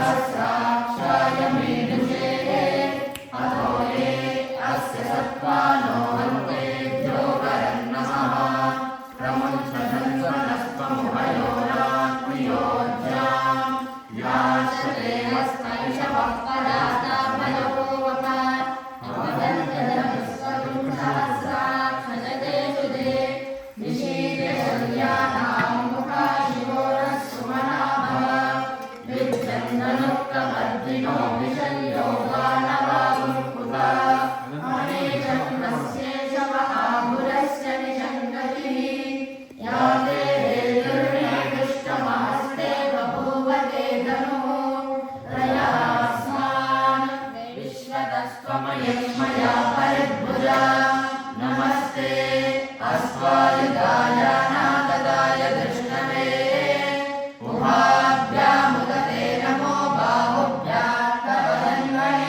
श्रीवायुसहस्राक्षाय मेरुषे अतो ये अस्य सत्त्वानो हन्तेभ्यो वरन्नमः प्रमुञ्चन्वनस्त्वमुभयोरात्मयोज्याम् याश्वते हस्तैषवः पराताभयोवः अवदन्तदनुस्वरुणसहस्राक्षजते सुदे निशीते शल्यानां मुखा शिवोरः सुमनाभः विद्यन्दनुक्तवर्धिनो विशल्यो दानवागुरुकृता अनेकस्येषवः आहुरस्य निषङ्गतिः या ते हेतुर्णे दुष्टमहस्ते बभूव ते धनुः त्रयास्मान् विश्वतस्त्वमयस्मया परिद्भुजा नमस्ते अस्वायुधाय नागदाय कृष्णवे उभाभ्यामुदते नमो बाहुभ्यां तव धन्वने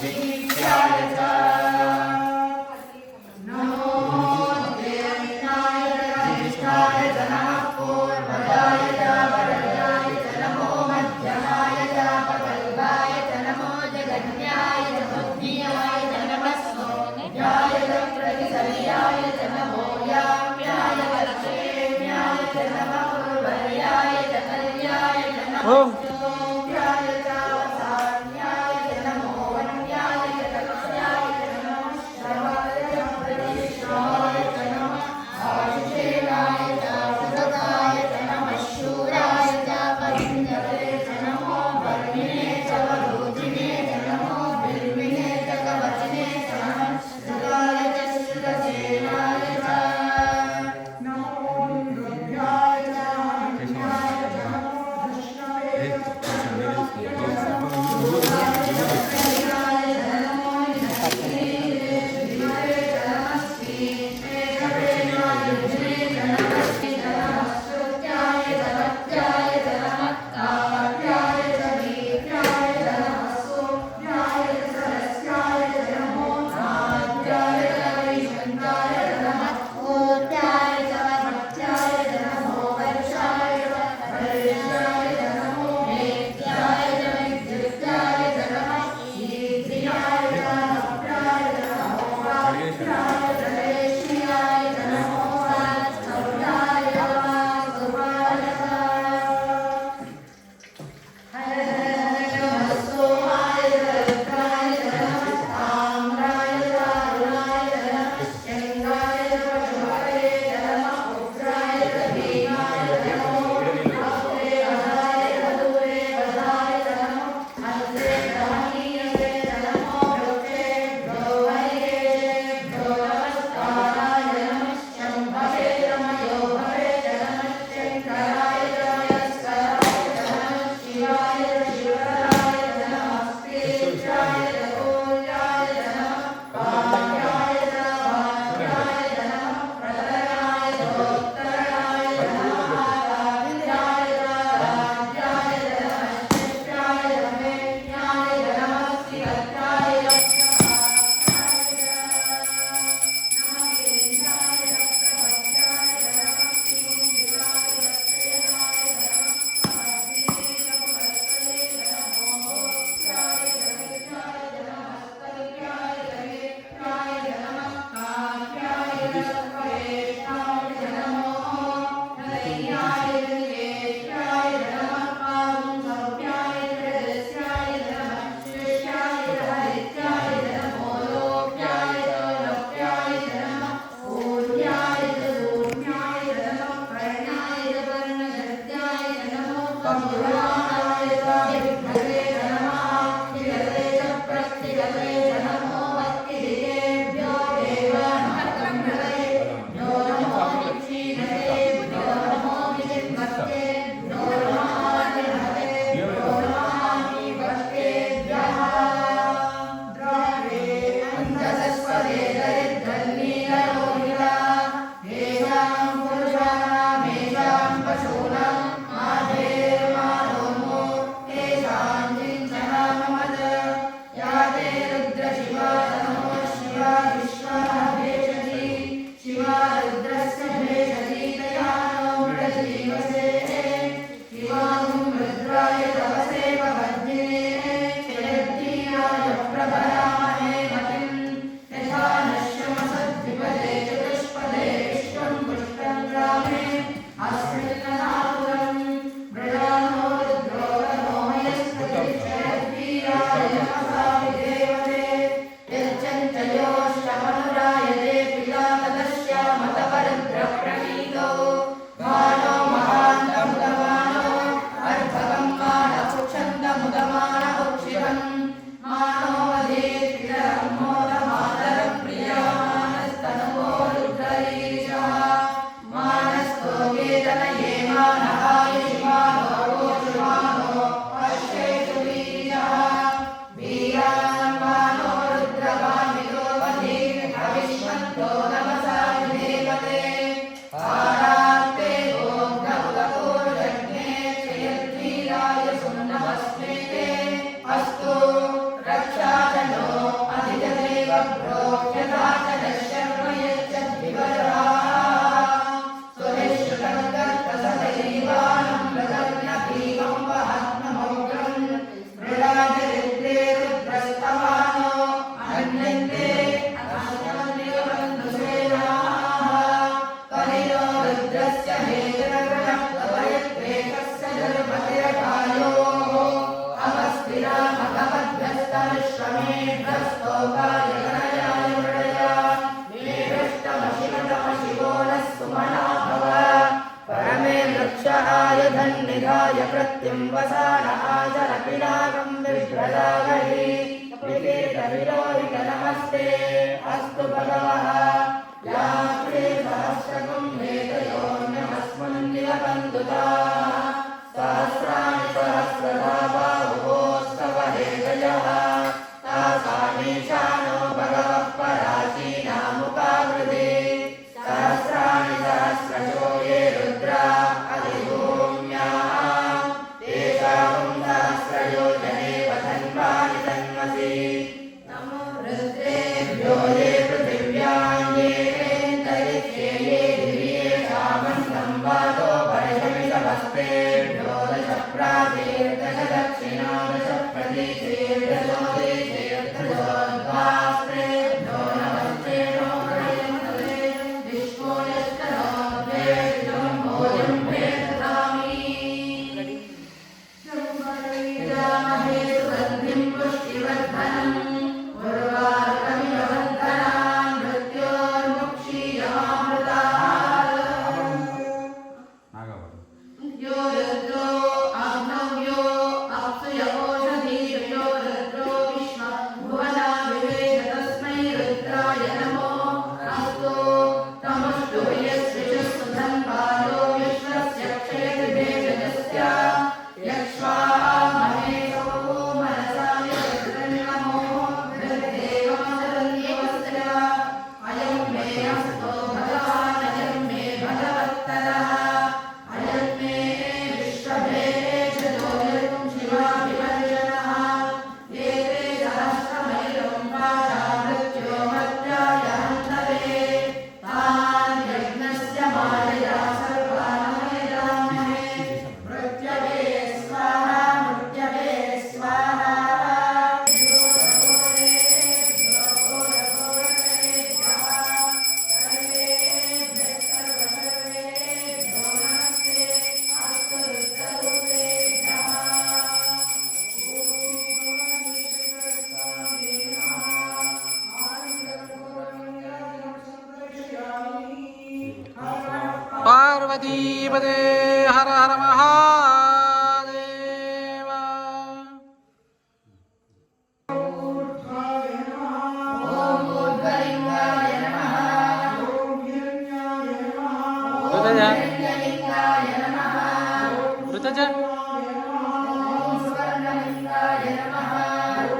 वीक्षाय च नमो देवाय ज्येष्ठाय च नमः पूर्वजाय च वरदाय च नमो मध्यमाय च पकल्पाय च नमो जगन्याय च बुद्धियाय च नमः सोम्याय च प्रतिसर्याय च नमो याम्याय च क्षेम्याय च नमः पूर्वर्याय च कल्याय च नमः सोम्याय च वसान्याय च नमो वन्याय च कक्ष्याय च नमः श्रवाय च प्रतिष्ठाय च नमः आशिषेणाय च सुरताय च नमः शूराय च परिञ्जते च नमो वर्मिणे च वरोधिने च नमो बिल्विने च कवचने च नमः श्रुताय च श्रुतसेनाय च नमो रुद्राय च अन्याय च नमो कृष्णाय च शिवाय प्रत्यं वसान आचरपिनाकं विभ्रदागहि विकीर्तविरोहित नमस्ते अस्तु भगवः यात्रे सहस्रकं हेतयोन्यमस्मन्निलबन्धुता सहस्राणि सहस्रधा बाहुवोस्तव हेतयः तासामीशानो भगवः पराचीनामुपावृते सहस्राणि सहस्रशो ये रुद्रा अधिभूम्याः तेषां सहस्रयोजने वधन्वानि तन्मसि नमो रुद्रेभ्यो ये पृथिव्यां ये अन्तरिक्षे ये दिव्ये शामन्तं वातो परिशमितमस्तेभ्यो दश प्राचीर्दश दक्षिणा दश प्रतीचीर्दशो देशेर्दशोद्वास्तेभ्यो नमस्ते नो हरिमते विश्वो यस्तनो भेदं भोजं भेदधामि शम्भरीरामहे सुगन्धिं पुष्टिवर्धनम् उर्वारुकमिव बन्धनान् मृत्योर्मुक्षीयमामृतात् यो रुद्रो अग्नौ यो अप्सुय ओषधीषु रुद्रो विश्वभुवना विवेश तस्मै रुद्राय नमो अस्तु तमस्तु यस्विषस्तु धन्वानो विश्वस्य क्षयति भेषजस्य यक्ष्वामहे सो मनसा यत्रन्नमो हृदेवमसरन्यवस्य अयं मे अस्तो भगवान् अयं मे भगवत्तरः अयं मे विश्वभेषजो यं शिवाभिवर्षणः एते सहस्रमैलं पाशा मृत्यो मर्त्याय हन्तवे तान् यज्ञस्य मायया सर्वानमेदामहे मृत्यवे स्वाहा मृत्यवे स्वाहा पार्वतीपदे हर हर महादेव ॐ ऊर्ध्वलिङ्गाय नमः हिरण्यलिङ्गाय नमः ऋतज ॐ स्वर्णलिङ्गाय नमः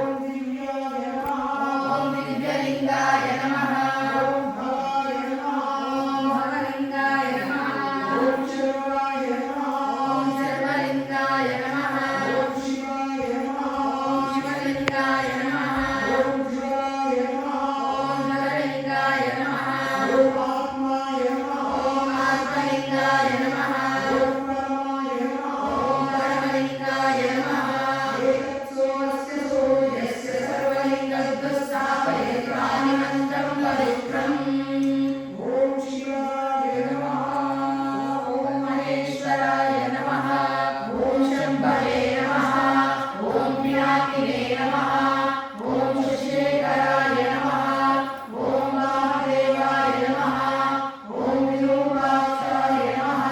ॐ दिव्यलिङ्गाय नमः ॐ भवलिङ्गाय नमः ॐ सर्वलिङ्गाय नमः ॐ शिवलिङ्गाय नमः ॐ नरलिङ्गाय नमः ॐ आत्मलिङ्गाय नमः ॐ परमलिङ्गाय नमः यस्य सर्वलिङ्गद्वस्थापयित्वानि मन्त्रं पवित्रम् ॐ शिवाय नमः ॐ महेश्वराय नमः ॐ शम्भवे नमः ॐ पिनाकिने नमः ॐ शशिशेखराय नमः ॐ वामदेवाय नमः ॐ विरूपाक्षाय नमः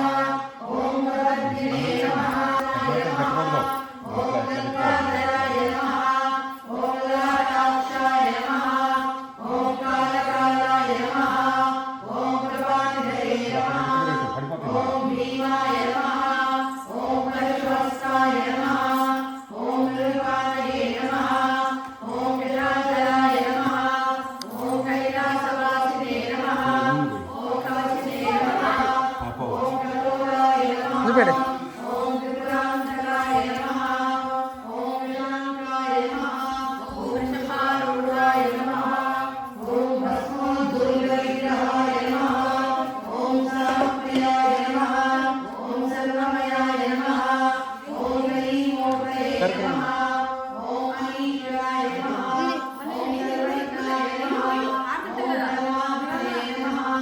ॐ भगवद्गिरे नमः ॐ गङ्गाधराय नमः ॐ ललाटाक्षाय नमः ॐ कालकालाय नमः ॐ प्रभानिधये नमः ॐ भीमाय नमः ॐ कलशहस्ताय नमः ॐ निरुपाणये नमः ॐ विराजराय नमः ॐ कैलासवासिने नमः ॐ कवचिने नमः ॐ कठोराय नमः ॐ त्रिपुरान्तकाय नमः ॐ विनायकाय नमः ॐ वृषभारूढाय नमः ॐ भस्मोद्धूलितविग्रहाय नमः ॐ सर्वप्रियाय नमः ॐ सर्वमयाय नमः ॐ गरीमोदये नमः ॐ अनीश्वराय नमः ॐ निर्वैकाय नमः ॐ परमात्मने नमः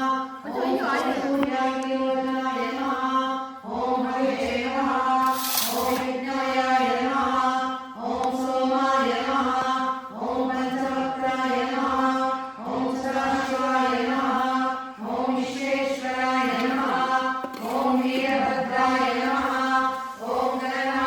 ॐ सूर्याग्नियोजनाय नमः ॐ हविषे नमः ॐ यज्ञमयाय नमः ॐ सोमाय नमः ॐ पंचवक्त्राय नमः ॐ सदाशिवाय नमः ॐ विश्वेश्वराय नमः ॐ वीरभद्राय नमः ॐ गणनाय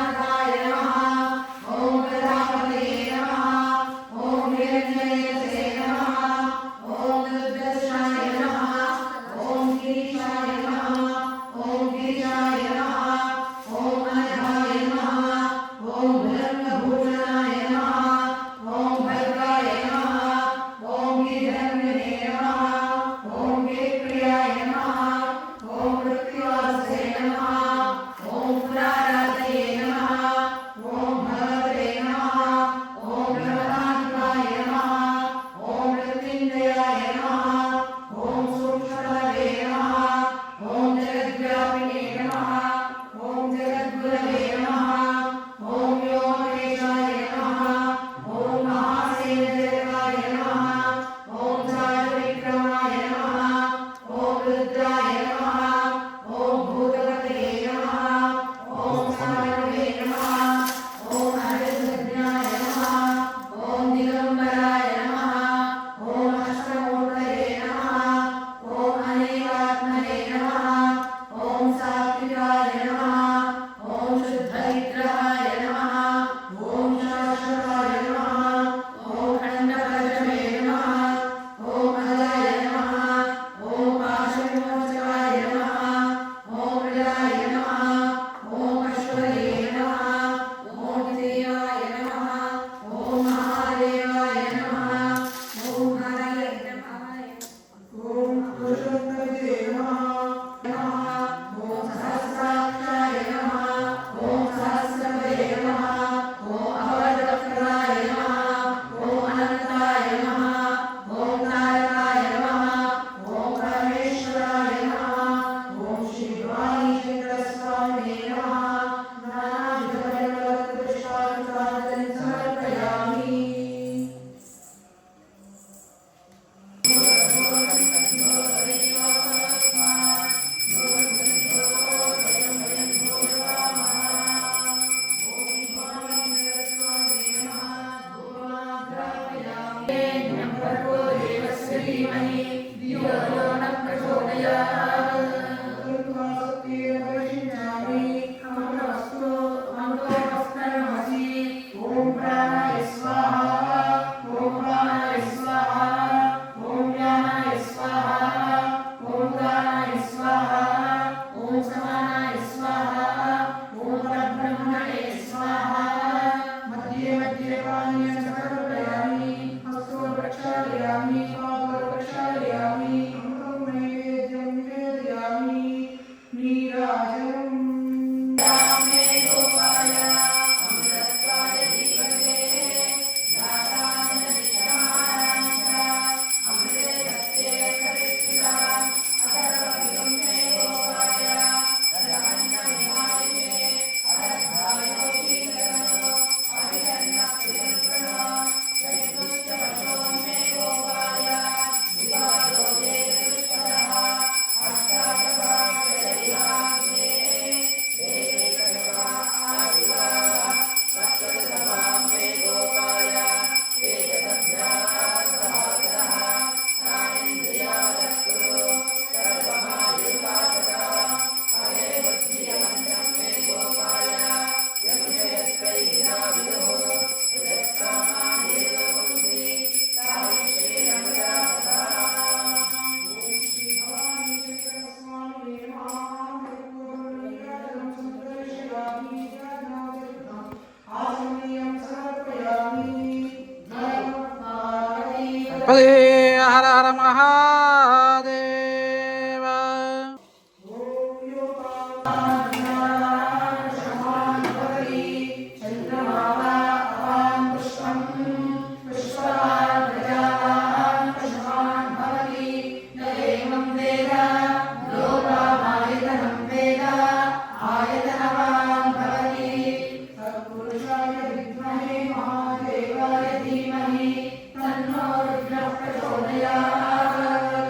ॐ प्राणाय स्वाहा ॐ प्राणाय स्वाहा ॐ ज्ञानाय स्वाहा ॐ दानाय स्वाहा ॐ समानाय स्वाहा ॐ परब्रह्मणे स्वाहा मध्ये मध्ये पानीयं समर्पयामि हस्तो प्रक्षालयामि पादौ प्रक्षालयामि अमृतं नैवेद्यं निवेदयामि नीराजनम् रामे गोपाय अमृतत्वाय धीमहि दाताय नित्यमानश्च अमृते सत्ये सरिष्ठा अथर्वं मे गोपाय रजमन्नविहारिणे अरद्धायो वीरनो अभिजन्नप्रियङ्कनो चैतुष्टवशो मे गोपाय विवादो देवदुष्करः अष्टादशाक्षरैराग्ने एकैकशवा आदिवाः सप्तदशवां मे गोपाय एकसध्यासहस्रः ज्ञानेन्द्रियादस्कुरु सर्वमायुर्वाचकः हरे बुद्धिमन्त्रं मे गोपाय यमुषयस्त्रैः विदुः यत्सामान्येदोऽस्मि सावित्रीरमृता गणपते हर हर महादेव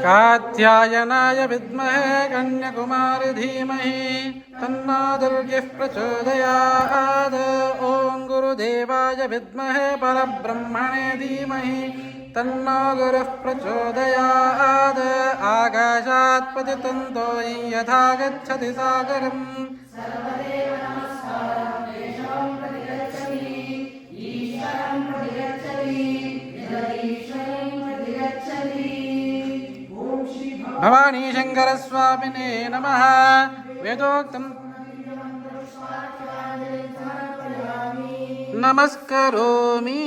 कात्यायनाय विद्महे कन्याकुमारी धीमहि तन्नो दुर्गः प्रचोदयात् ॐ गुरुदेवाय विद्महे परब्रह्मणे धीमहि तन्नो गुरुः प्रचोदयात् आकाशात् पतितं तोयं यथा गच्छति सागरम् सर्वदेव नमस्कारं तेषां प्रतिगच्छति ईश्वरं प्रतिगच्छति जगदीश्वरं प्रतिगच्छति ॐ श्री भवानी शङ्करस्वामिने नमः वेदोक्तं नमस्करोमि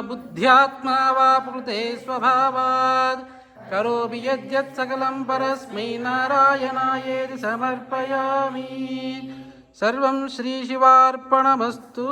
बुद्ध्यात्मा वा पुरुते स्वभावात् करोमि यद्यत् सकलं परस्मै नारायणायेति समर्पयामि सर्वं श्रीशिवार्पणमस्तु।